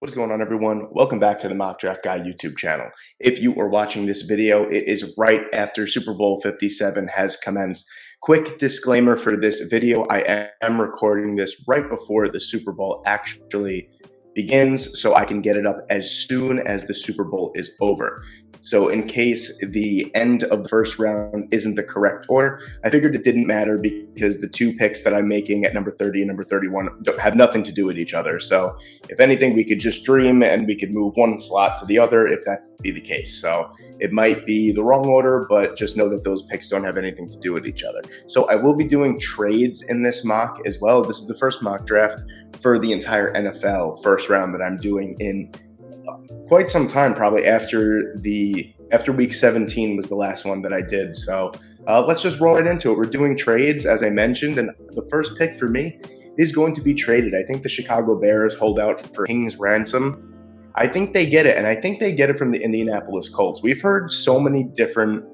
What's going on, everyone? Welcome back to the Mock Draft Guy YouTube channel. If you are watching this video, it is right after Super Bowl 57 has commenced. Quick disclaimer for this video, I am recording this right before the Super Bowl actually begins, so I can get it up as soon as the Super Bowl is over. So in case the end of the first round isn't the correct order, I figured it didn't matter because the two picks that I'm making at number 30 and number 31 have nothing to do with each other. So if anything, we could just dream and we could move one slot to the other if that be the case. So it might be the wrong order, but just know that those picks don't have anything to do with each other. So I will be doing trades in this mock as well. This is the first mock draft for the entire NFL first round that I'm doing in quite some time, probably after week 17 was the last one that I did. So let's just roll right into it. We're doing trades, as I mentioned, and the first pick for me is going to be traded. I think the Chicago Bears hold out for King's ransom. I think they get it, and I think they get it from the Indianapolis Colts. We've heard so many different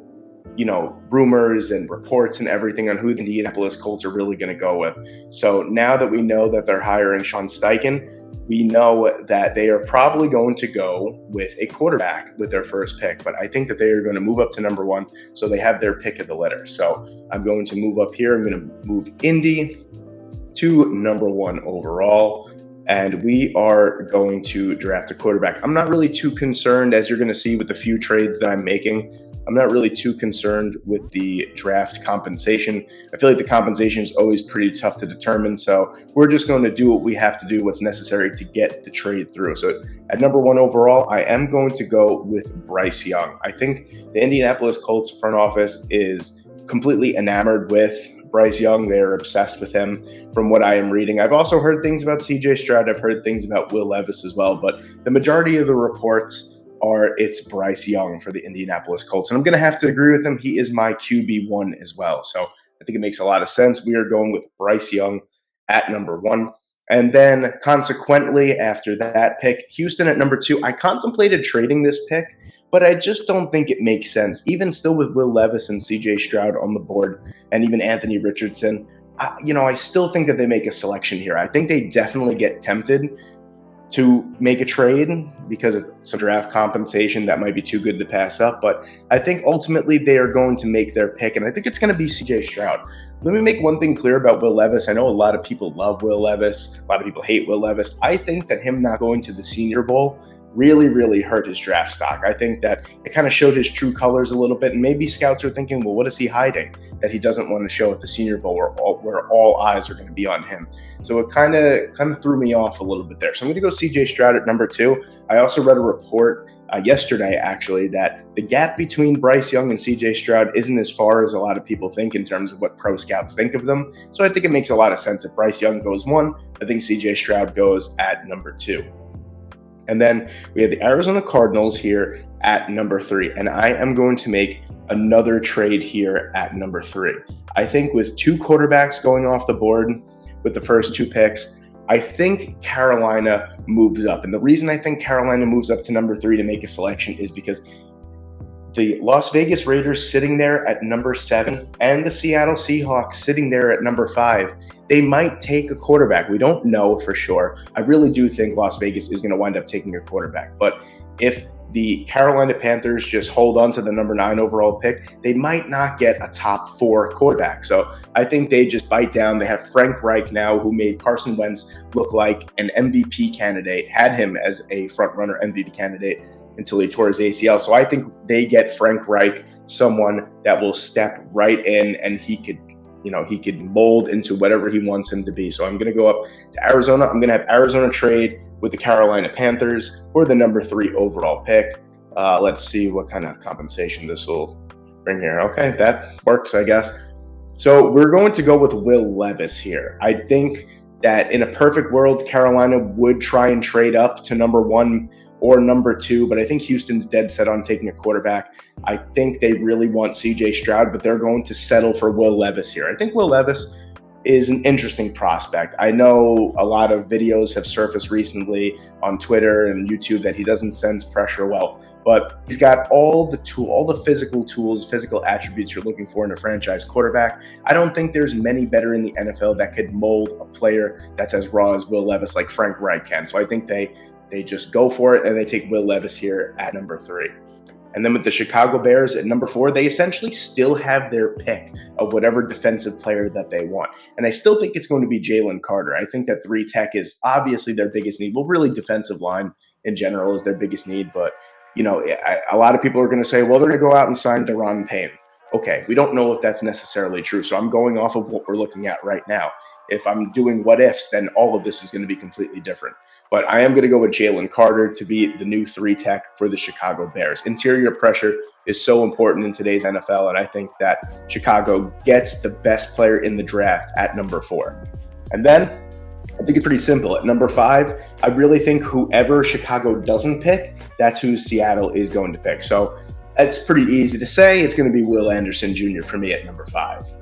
rumors and reports and everything on who the Indianapolis Colts are really going to go with. So now that we know that they're hiring Sean Steichen, we know that they are probably going to go with a quarterback with their first pick, but I think that they are going to move up to number one, so they have their pick of the litter. So I'm going to move up here. I'm going to move Indy to number one overall, and we are going to draft a quarterback. I'm not really too concerned, as you're going to see with the few trades that I'm making. I'm not really too concerned with the draft compensation. I feel like the compensation is always pretty tough to determine, so we're just going to do what we have to do, what's necessary to get the trade through. So at number one overall, I am going to go with Bryce Young. I think the Indianapolis Colts front office is completely enamored with Bryce Young. They're obsessed with him from what I am reading. I've also heard things about CJ Stroud. I've heard things about Will Levis as well, but the majority of the reports are it's Bryce Young for the Indianapolis Colts. And I'm going to have to agree with him. He is my QB1 as well. So I think it makes a lot of sense. We are going with Bryce Young at number one. And then consequently, after that pick, Houston at number two. I contemplated trading this pick, but I just don't think it makes sense. Even still with Will Levis and CJ Stroud on the board, and even Anthony Richardson, I still think that they make a selection here. I think they definitely get tempted to make a trade because of some draft compensation that might be too good to pass up. But I think ultimately they are going to make their pick, and I think it's going to be CJ Stroud. Let me make one thing clear about Will Levis. I know a lot of people love Will Levis. A lot of people hate Will Levis. I think that him not going to the Senior Bowl really, really hurt his draft stock. I think that it kind of showed his true colors a little bit, and maybe scouts are thinking, well, what is he hiding that he doesn't want to show at the Senior Bowl where all eyes are going to be on him? So it kind of threw me off a little bit there. So I'm going to go CJ Stroud at number two. I also read a report yesterday, actually, that the gap between Bryce Young and CJ Stroud isn't as far as a lot of people think in terms of what pro scouts think of them. So I think it makes a lot of sense. If Bryce Young goes one, I think CJ Stroud goes at number two. And then we have the Arizona Cardinals here at number three. And I am going to make another trade here at number three. I think with two quarterbacks going off the board with the first two picks, I think Carolina moves up. And the reason I think Carolina moves up to number three to make a selection is because the Las Vegas Raiders sitting there at number 7 and the Seattle Seahawks sitting there at number 5, they might take a quarterback. We don't know for sure. I really do think Las Vegas is going to wind up taking a quarterback. But if the Carolina Panthers just hold on to the number 9 overall pick, they might not get a top 4 quarterback. So I think they just bite down. They have Frank Reich now, who made Carson Wentz look like an MVP candidate, had him as a front-runner MVP candidate until he tore his ACL. So I think they get Frank Reich, someone that will step right in, and he could mold into whatever he wants him to be. So I'm going to go up to Arizona. I'm going to have Arizona trade with the Carolina Panthers for the number 3 overall pick. Let's see what kind of compensation this will bring here. Okay, that works, I guess. So we're going to go with Will Levis here. I think that in a perfect world, Carolina would try and trade up to number 1 or number 2, but I think Houston's dead set on taking a quarterback. I think they really want CJ Stroud, but they're going to settle for Will Levis here. I think Will Levis is an interesting prospect. I know a lot of videos have surfaced recently on Twitter and YouTube that he doesn't sense pressure well, but he's got all the physical tools, physical attributes you're looking for in a franchise quarterback. I don't think there's many better in the NFL that could mold a player that's as raw as Will Levis like Frank Reich can. So I think they They just go for it, and they take Will Levis here at number 3. And then with the Chicago Bears at number 4, they essentially still have their pick of whatever defensive player that they want. And I still think it's going to be Jalen Carter. I think that 3 tech is obviously their biggest need. Well, really defensive line in general is their biggest need. But, a lot of people are going to say, well, they're going to go out and sign Deron Payne. Okay, we don't know if that's necessarily true. So I'm going off of what we're looking at right now. If I'm doing what ifs, then all of this is going to be completely different. But I am going to go with Jalen Carter to be the new 3 tech for the Chicago Bears. Interior pressure is so important in today's NFL, and I think that Chicago gets the best player in the draft at number 4. And then I think it's pretty simple. At number 5, I really think whoever Chicago doesn't pick, that's who Seattle is going to pick. So that's pretty easy to say. It's going to be Will Anderson Jr. for me at number 5.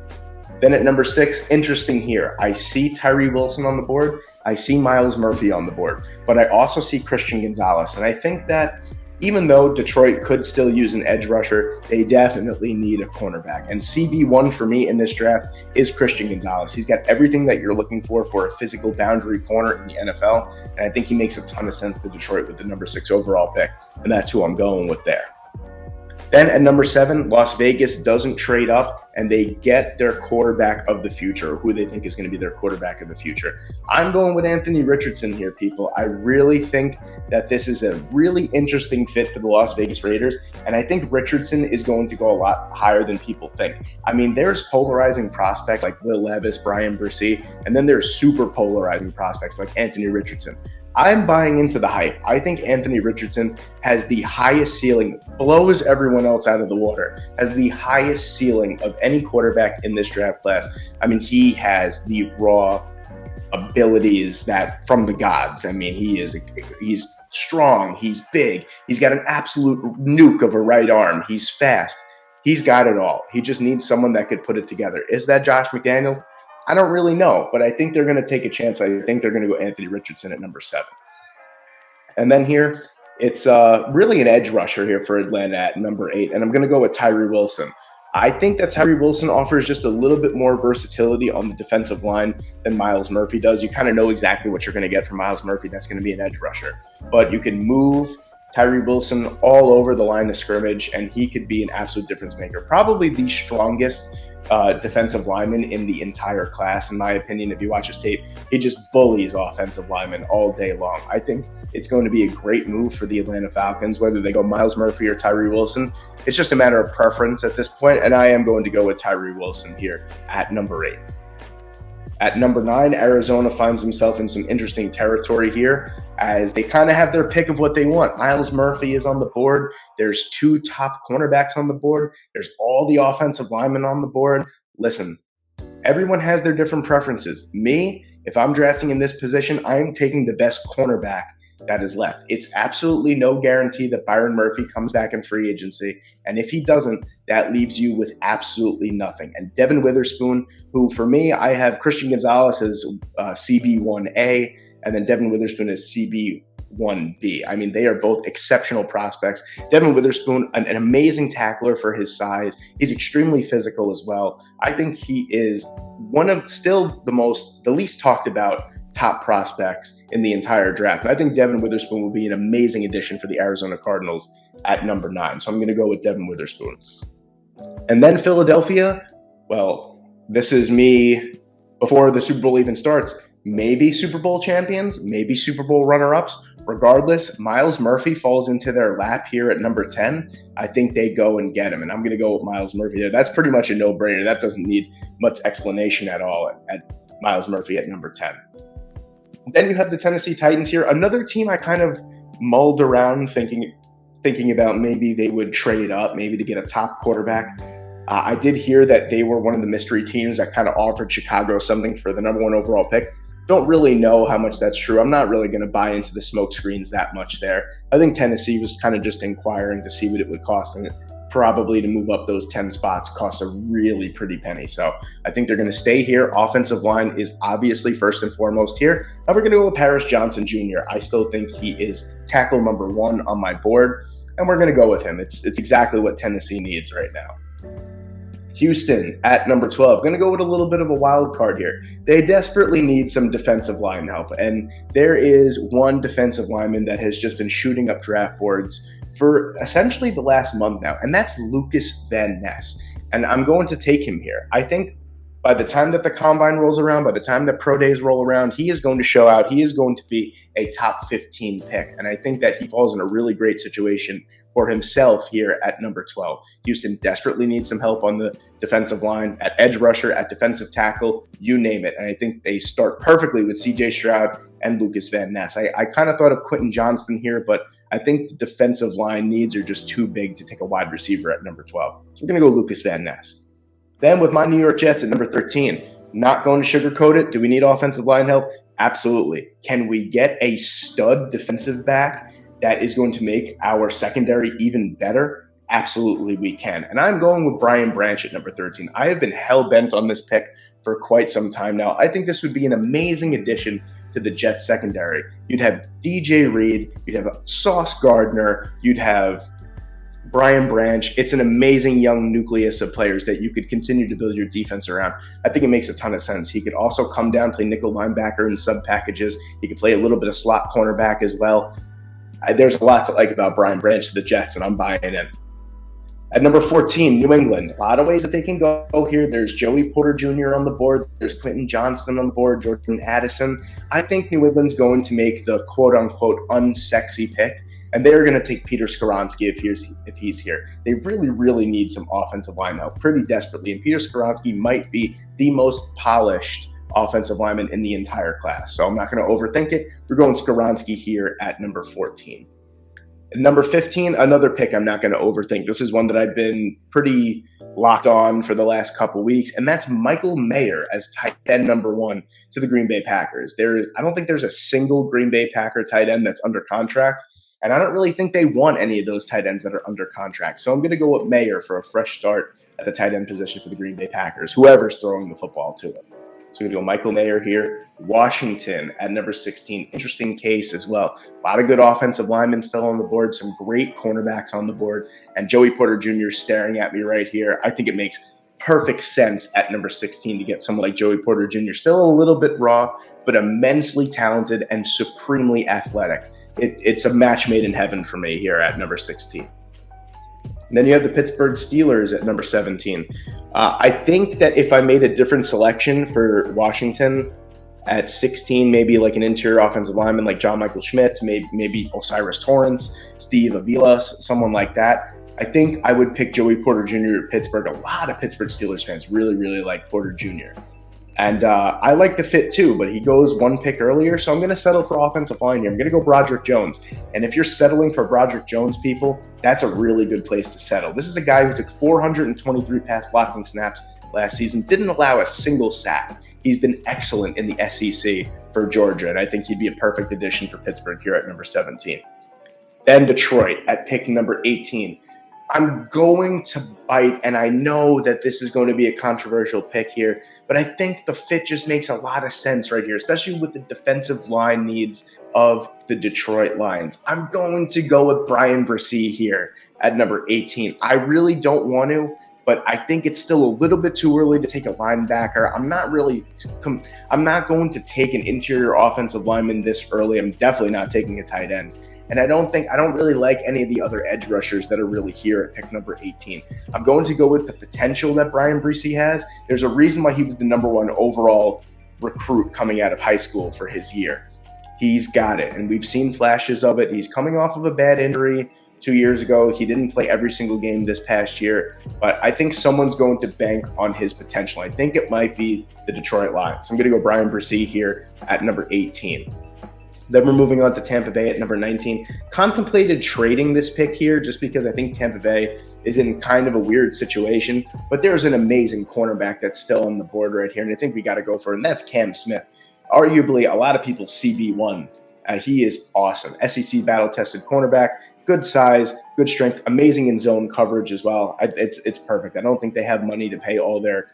Then at number 6, interesting here. I see Tyree Wilson on the board. I see Myles Murphy on the board. But I also see Christian Gonzalez. And I think that even though Detroit could still use an edge rusher, they definitely need a cornerback. And CB1 for me in this draft is Christian Gonzalez. He's got everything that you're looking for a physical boundary corner in the NFL. And I think he makes a ton of sense to Detroit with the number 6 overall pick. And that's who I'm going with there. Then at number 7, Las Vegas doesn't trade up, and they get their quarterback of the future, who they think is going to be their quarterback of the future. I'm going with Anthony Richardson here, people. I really think that this is a really interesting fit for the Las Vegas Raiders, and I think Richardson is going to go a lot higher than people think. I mean, there's polarizing prospects like Will Levis, Brian Bresee, and then there's super polarizing prospects like Anthony Richardson. I'm buying into the hype. I think Anthony Richardson has the highest ceiling, blows everyone else out of the water, has the highest ceiling of any quarterback in this draft class. I mean, he has the raw abilities that from the gods. I mean, he's strong, he's big, he's got an absolute nuke of a right arm, he's fast, he's got it all. He just needs someone that could put it together. Is that Josh McDaniels? I don't really know, but I think they're going to take a chance. I think they're going to go Anthony Richardson at number 7. And then here, it's really an edge rusher here for Atlanta at number 8, and I'm going to go with Tyree Wilson. I think that Tyree Wilson offers just a little bit more versatility on the defensive line than Myles Murphy does. You kind of know exactly what you're going to get from Myles Murphy. That's going to be an edge rusher. But you can move Tyree Wilson all over the line of scrimmage, and he could be an absolute difference maker. Probably the strongest defensive lineman in the entire class, in my opinion. If you watch his tape, he just bullies offensive linemen all day long. I think it's going to be a great move for the Atlanta Falcons, whether they go Myles Murphy or Tyree Wilson. It's just a matter of preference at this point, and I am going to go with Tyree Wilson here at number 8. At number 9, Arizona finds himself in some interesting territory here as they kind of have their pick of what they want. Myles Murphy is on the board. There's 2 top cornerbacks on the board. There's all the offensive linemen on the board. Listen, everyone has their different preferences. Me, if I'm drafting in this position, I'm taking the best cornerback that is left. It's absolutely no guarantee that Byron Murphy comes back in free agency. And if he doesn't, that leaves you with absolutely nothing. And Devin Witherspoon, who for me, I have Christian Gonzalez as CB1A, and then Devin Witherspoon as CB1B. I mean, they are both exceptional prospects. Devin Witherspoon, an amazing tackler for his size. He's extremely physical as well. I think he is one of still the least talked about top prospects in the entire draft. And I think Devin Witherspoon will be an amazing addition for the Arizona Cardinals at number 9. So I'm going to go with Devin Witherspoon. And then Philadelphia, well, this is me before the Super Bowl even starts. Maybe Super Bowl champions, maybe Super Bowl runner-ups. Regardless, Myles Murphy falls into their lap here at number 10. I think they go and get him, and I'm going to go with Myles Murphy there. That's pretty much a no-brainer. That doesn't need much explanation at all at Myles Murphy at number 10. Then you have the Tennessee Titans here, another team I kind of mulled around thinking about maybe they would trade up, maybe to get a top quarterback. I did hear that they were one of the mystery teams that kind of offered Chicago something for the number 1 overall pick. Don't really know how much that's true. I'm not really going to buy into the smoke screens that much there. I think Tennessee was kind of just inquiring to see what it would cost, and probably to move up those 10 spots costs a really pretty penny. So I think they're going to stay here. Offensive line is obviously first and foremost here. Now we're going to go with Paris Johnson Jr. I still think he is tackle number 1 on my board, and we're going to go with him. It's exactly what Tennessee needs right now. Houston at number 12. Going to go with a little bit of a wild card here. They desperately need some defensive line help, and there is one defensive lineman that has just been shooting up draft boards for essentially the last month now, and that's Lucas Van Ness. And I'm going to take him here. I think by the time that the combine rolls around, by the time that pro days roll around, he is going to show out. He is going to be a top 15 pick. And I think that he falls in a really great situation for himself here at number 12. Houston desperately needs some help on the defensive line, at edge rusher, at defensive tackle, you name it. And I think they start perfectly with CJ Stroud and Lucas Van Ness. I kind of thought of Quentin Johnston here, but I think the defensive line needs are just too big to take a wide receiver at number 12. So we're going to go Lucas Van Ness. Then with my New York Jets at number 13, not going to sugarcoat it. Do we need offensive line help? Absolutely. Can we get a stud defensive back that is going to make our secondary even better? Absolutely we can. And I'm going with Brian Branch at number 13. I have been hell-bent on this pick for quite some time now. I think this would be an amazing addition to the Jets secondary. You'd have DJ Reed, you'd have Sauce Gardner, you'd have Brian Branch. It's an amazing young nucleus of players that you could continue to build your defense around. I think it makes a ton of sense. He could also come down, play nickel linebacker in sub packages. He could play a little bit of slot cornerback as well. There's a lot to like about Brian Branch to the Jets, and I'm buying in. At number 14, New England. A lot of ways that they can go here. There's Joey Porter Jr. on the board. There's Quentin Johnston on the board, Jordan Addison. I think New England's going to make the quote-unquote unsexy pick, and they're going to take Peter Skoronski if he's here. They really, really need some offensive line help pretty desperately, and Peter Skoronski might be the most polished offensive lineman in the entire class. So I'm not going to overthink it. We're going Skoronski here at number 14. At number 15, another pick I'm not going to overthink. This is one that I've been pretty locked on for the last couple weeks, and that's Michael Mayer as tight end number 1 to the Green Bay Packers. I don't think there's a single Green Bay Packer tight end that's under contract, and I don't really think they want any of those tight ends that are under contract. So I'm going to go with Mayer for a fresh start at the tight end position for the Green Bay Packers, whoever's throwing the football to him. So we're going to go Michael Mayer here. Washington at number 16. Interesting case as well. A lot of good offensive linemen still on the board. Some great cornerbacks on the board. And Joey Porter Jr. staring at me right here. I think it makes perfect sense at number 16 to get someone like Joey Porter Jr. Still a little bit raw, but immensely talented and supremely athletic. It's a match made in heaven for me here at number 16. And then you have the Pittsburgh Steelers at number 17. I think that if I made a different selection for Washington at 16, maybe like an interior offensive lineman like John Michael Schmitz, maybe Osiris Torrance, Steve Avila, someone like that, I think I would pick Joey Porter Jr. at Pittsburgh. A lot of Pittsburgh Steelers fans really, really like Porter Jr. And I like the fit too, but he goes one pick earlier, so I'm going to settle for offensive line here. I'm going to go Broderick Jones. And if you're settling for Broderick Jones, people, that's a really good place to settle. This is a guy who took 423 pass blocking snaps last season, didn't allow a single sack. He's been excellent in the SEC for Georgia, and I think he'd be a perfect addition for Pittsburgh here at number 17. Then Detroit at pick number 18. I'm going to bite, and I know that this is going to be a controversial pick here, but I think the fit just makes a lot of sense right here, especially with the defensive line needs of the Detroit Lions. I'm going to go with Brian Bresee here at number 18. I really don't want to, but I think it's still a little bit too early to take a linebacker. I'm not going to take an interior offensive lineman this early. I'm definitely not taking a tight end. And I don't really like any of the other edge rushers that are really here at pick number 18. I'm going to go with the potential that Brian Bresee has. There's a reason why he was the number 1 overall recruit coming out of high school for his year. He's got it, and we've seen flashes of it. He's coming off of a bad injury 2 years ago. He didn't play every single game this past year, but I think someone's going to bank on his potential. I think it might be the Detroit Lions. So I'm going to go Brian Bresee here at number 18. Then we're moving on to Tampa Bay at number 19. Contemplated trading this pick here just because I think Tampa Bay is in kind of a weird situation, but there's an amazing cornerback that's still on the board right here, and I think we got to go for it, and that's Cam Smith. Arguably, a lot of people CB1. He is awesome. SEC battle-tested cornerback, good size, good strength, amazing in zone coverage as well. It's perfect. I don't think they have money to pay all their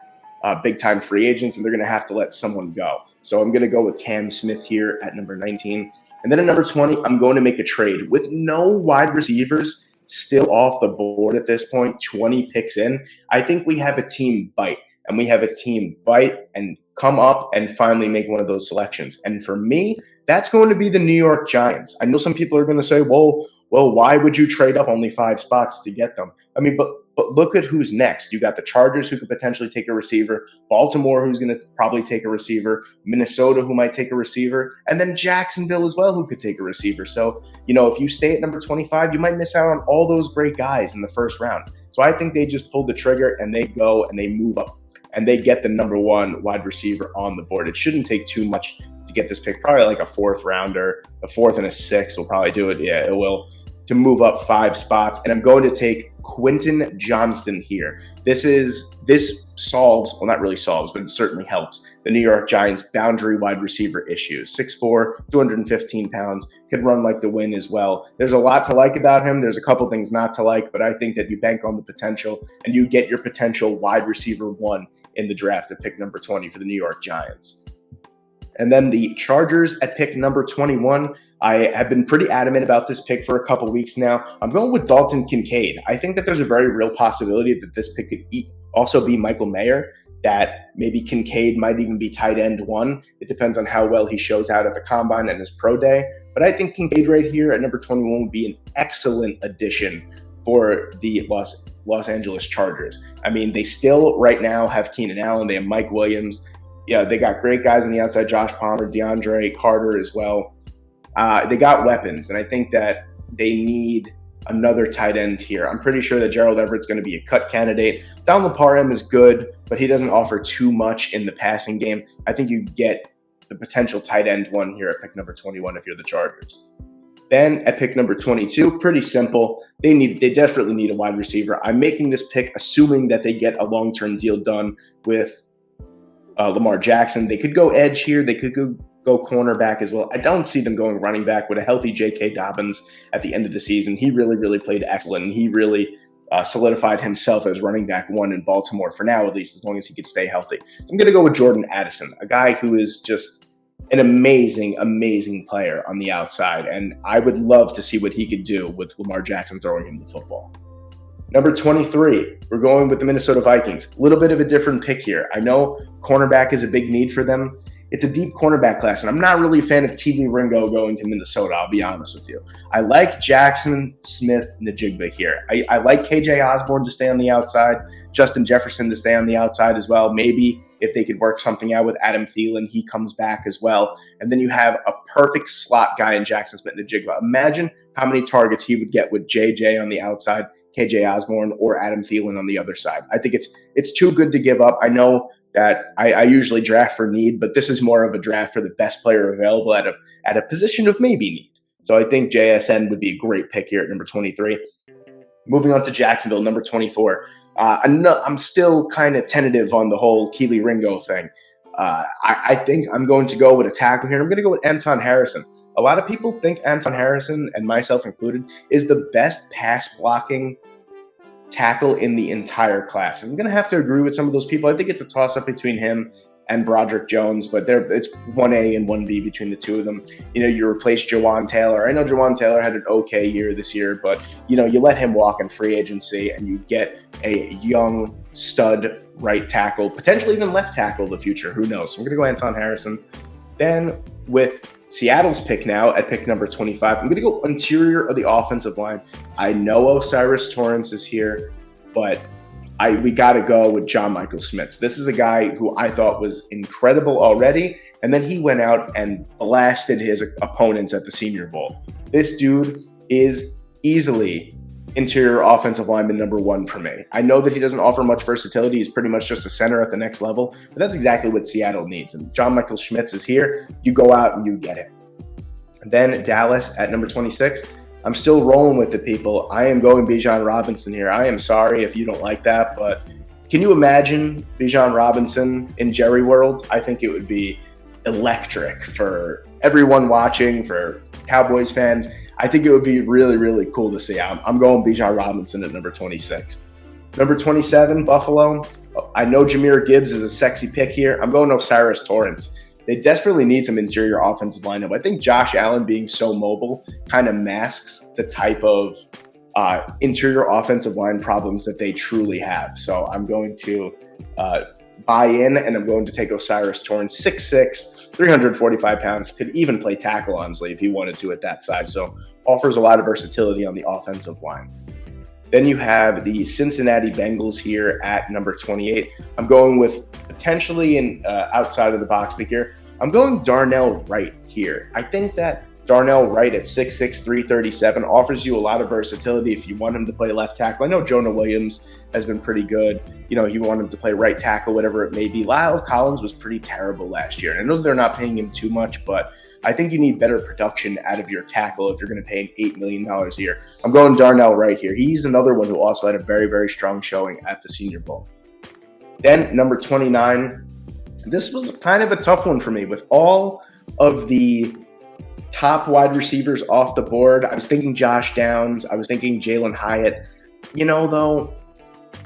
big-time free agents, and they're going to have to let someone go. So I'm going to go with Cam Smith here at number 19. And then at number 20, I'm going to make a trade. With no wide receivers still off the board at this point, 20 picks in. I think we have a team bite, and we have a team bite and come up and finally make one of those selections. And for me, that's going to be the New York Giants. I know some people are going to say, well, why would you trade up only 5 spots to get them? I mean, but look at who's next. You got the Chargers, who could potentially take a receiver, Baltimore, who's going to probably take a receiver, Minnesota, who might take a receiver, and then Jacksonville as well, who could take a receiver. So, if you stay at number 25, you might miss out on all those great guys in the first round. So I think they just pulled the trigger and they go and they move up and they get the number 1 wide receiver on the board. It shouldn't take too much to get this pick, probably like a 4th rounder, a 4th and a 6th will probably do it. Yeah, it will, to move up 5 spots. And I'm going to take Quentin Johnston here. This solves, well, not really solves, but it certainly helps the New York Giants boundary wide receiver issues. 6'4", 215 pounds, can run like the wind as well. There's a lot to like about him. There's a couple things not to like, but I think that you bank on the potential and you get your potential wide receiver 1 in the draft at pick number 20 for the New York Giants. And then the Chargers at pick number 21. I have been pretty adamant about this pick for a couple weeks now. I'm going with Dalton Kincaid. I think that there's a very real possibility that this pick could also be Michael Mayer, that maybe Kincaid might even be tight end 1. It depends on how well he shows out at the combine and his pro day. But I think Kincaid right here at number 21 would be an excellent addition for the Los Angeles Chargers. I mean, they still right now have Keenan Allen. They have Mike Williams. Yeah, they got great guys on the outside, Josh Palmer, DeAndre Carter as well. They got weapons, and I think that they need another tight end here. I'm pretty sure that Gerald Everett's going to be a cut candidate. Donald Parham is good, but he doesn't offer too much in the passing game. I think you get the potential tight end 1 here at pick number 21 if you're the Chargers. Then at pick number 22, pretty simple. They desperately need a wide receiver. I'm making this pick assuming that they get a long-term deal done with Lamar Jackson. They could go edge here. They could go cornerback as well. I don't see them going running back with a healthy J.K. Dobbins at the end of the season. He really, really played excellent, and he really solidified himself as running back 1 in Baltimore for now, at least, as long as he could stay healthy. So I'm going to go with Jordan Addison, a guy who is just an amazing, amazing player on the outside, and I would love to see what he could do with Lamar Jackson throwing him the football. Number 23, we're going with the Minnesota Vikings. A little bit of a different pick here. I know cornerback is a big need for them. It's a deep cornerback class, and I'm not really a fan of Kelee Ringo going to Minnesota, I'll be honest with you. I like Jackson Smith-Njigba here. I like KJ Osborne to stay on the outside, Justin Jefferson to stay on the outside as well. Maybe if they could work something out with Adam Thielen, he comes back as well. And then you have a perfect slot guy in Jackson Smith-Njigba. Imagine how many targets he would get with JJ on the outside, KJ Osborne, or Adam Thielen on the other side. I think it's too good to give up. I know that I usually draft for need, but this is more of a draft for the best player available at a position of maybe need. So I think JSN would be a great pick here at number 23. Moving on to Jacksonville, number 24. I'm still kind of tentative on the whole Kelee Ringo thing. I think I'm going to go with a tackle here. I'm going to go with Anton Harrison. A lot of people think Anton Harrison, and myself included, is the best pass blocking tackle in the entire class. I'm going to have to agree with some of those people. I think it's a toss-up between him and Broderick Jones, but it's 1A and 1B between the two of them. You replace Jawan Taylor. I know Jawan Taylor had an okay year this year, but you let him walk in free agency and you get a young stud right tackle, potentially even left tackle in the future. Who knows? So I'm going to go Anton Harrison. Then with Seattle's pick now at pick number 25, I'm going to go interior of the offensive line. I know Osiris Torrance is here, but we got to go with John Michael Schmitz. This is a guy who I thought was incredible already, and then he went out and blasted his opponents at the Senior Bowl. This dude is easily interior offensive lineman number 1 for me. I know that he doesn't offer much versatility. He's pretty much just a center at the next level, but that's exactly what Seattle needs. And John Michael Schmitz is here. You go out and you get it. And then Dallas at number 26. I'm still rolling with the people. I am going Bijan Robinson here. I am sorry if you don't like that, but can you imagine Bijan Robinson in Jerry World? I think it would be electric for everyone watching, for Cowboys fans. I think it would be really, really cool to see. I'm going Bijan Robinson at number 26. Number 27, Buffalo. I know Jahmyr Gibbs is a sexy pick here. I'm going Osiris Torrance. They desperately need some interior offensive lineup. I think Josh Allen being so mobile kind of masks the type of interior offensive line problems that they truly have. So I'm going to buy in, and I'm going to take O'Cyrus Torrence, 6'6", 345 pounds, could even play tackle, honestly, if he wanted to at that size. So offers a lot of versatility on the offensive line. Then you have the Cincinnati Bengals here at number 28. I'm going with potentially an outside of the box pick here. I'm going Darnell Wright here. I think that Darnell Wright at 6'6", 337 offers you a lot of versatility if you want him to play left tackle. I know Jonah Williams has been pretty good. You know, you want him to play right tackle, whatever it may be. Lyle Collins was pretty terrible last year. And I know they're not paying him too much, but I think you need better production out of your tackle if you're going to pay him $8 million a year. I'm going Darnell Wright here. He's another one who also had a very, very strong showing at the Senior Bowl. Then number 29, this was kind of a tough one for me with all of the top wide receivers off the board. I was thinking Josh Downs. I was thinking Jalen Hyatt. You know, though,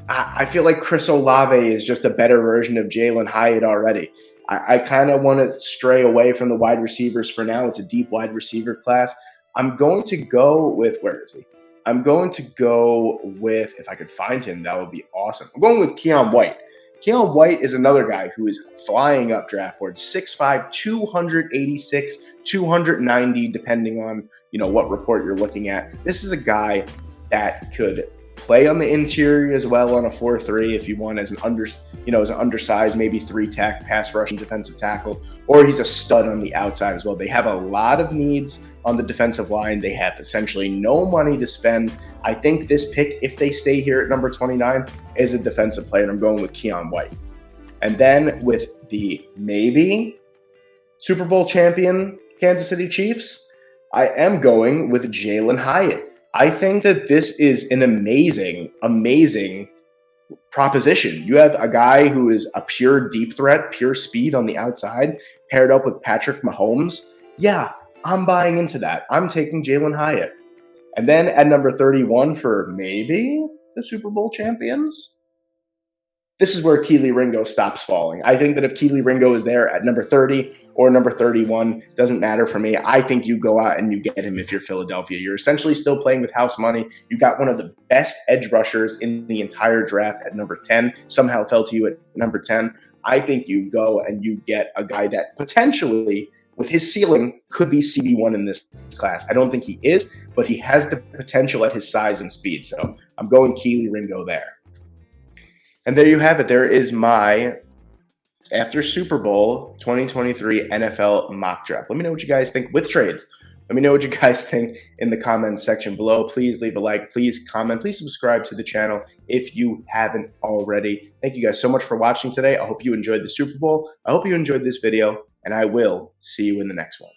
I feel like Chris Olave is just a better version of Jalen Hyatt already. I kind of want to stray away from the wide receivers for now. It's a deep wide receiver class. I'm going to go with, where is he? I'm going to go with, if I could find him, that would be awesome. I'm going with Keion White. Keion White is another guy who is flying up draft boards, 6'5", 286, 290, depending on, you know, what report you're looking at. This is a guy that could play on the interior as well on a 4-3 if you want as an undersized, maybe 3-tech pass rushing defensive tackle, or he's a stud on the outside as well. They have a lot of needs on the defensive line. They have essentially no money to spend. I think this pick, if they stay here at number 29, is a defensive player, and I'm going with Keion White. And then with the maybe Super Bowl champion Kansas City Chiefs, I am going with Jalen Hyatt. I think that this is an amazing, amazing proposition. You have a guy who is a pure deep threat, pure speed on the outside, paired up with Patrick Mahomes. Yeah, I'm buying into that. I'm taking Jalen Hyatt. And then at number 31 for maybe the Super Bowl champions, this is where Kelee Ringo stops falling. I think that if Kelee Ringo is there at number 30 or number 31, doesn't matter for me. I think you go out and you get him if you're Philadelphia. You're essentially still playing with house money. You got one of the best edge rushers in the entire draft at number 10, somehow fell to you at number 10. I think you go and you get a guy that potentially, with his ceiling, could be CB1 in this class. I don't think he is, but he has the potential at his size and speed. So I'm going Kelee Ringo there. And there you have it. There is my after Super Bowl 2023 NFL mock draft. Let me know what you guys think with trades. Let me know what you guys think in the comments section below. Please leave a like. Please comment. Please subscribe to the channel if you haven't already. Thank you guys so much for watching today. I hope you enjoyed the Super Bowl. I hope you enjoyed this video, and I will see you in the next one.